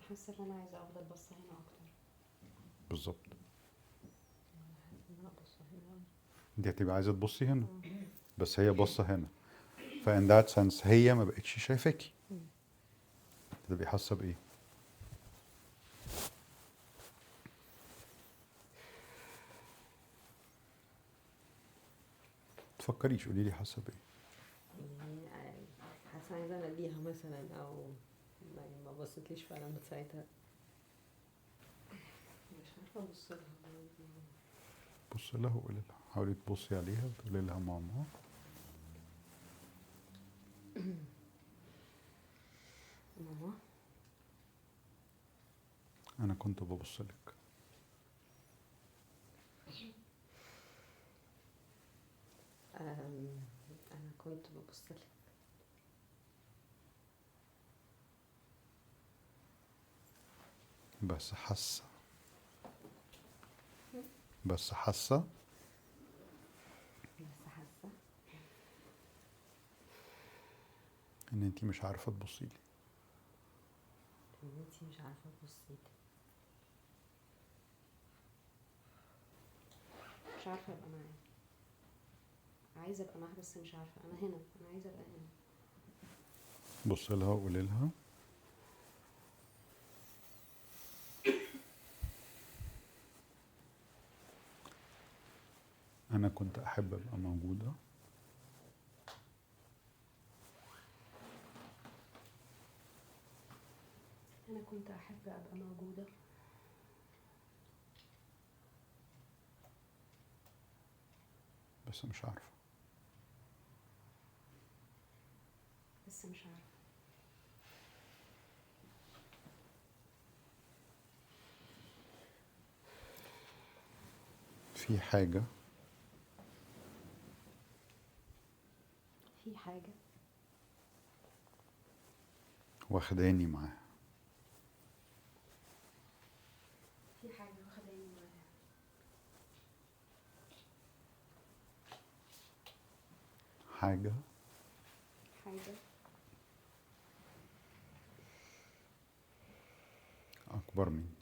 حاسه ان انا عايزه افضل بصه هنا اكتر. بالظبط. ان انا ابص هنا. انت هتبقى عايزه تبصي هنا بس هي بصه هنا، فان ذات سنس هي ما بقتش شايفاكي. تبقي حاسه بايه؟ تفكريش، قولي لي حاسه بايه. يعني حاسه عايزه اناديها مثلا، او يعني ما بصيتليش فعلا من ساعتها. مش عارفه ابص لها. بص لها وقولي لها، حاولي تبصي عليها وتقولي لها ماما. ماما انا كنت ببص لك. انا كنت ببص لك. بس حاسه بس حاسه بس حاسه ان انتي مش عارفه تبصي لي. ان انتي مش عارفه تبصيلي. مش عارفه ابقى معاها. عايزه ابقى معاها بس مش عارفه. انا هنا، انا عايزه ابقى هنا. بص لها وقولي لها انا كنت احب ابقى موجوده انا كنت احب ابقى موجوده بس مش عارفه. بس مش عارفه. في حاجه في حاجه واخداني معاها. في حاجه واخداني معاها. حاجه حاجه اكبر مني.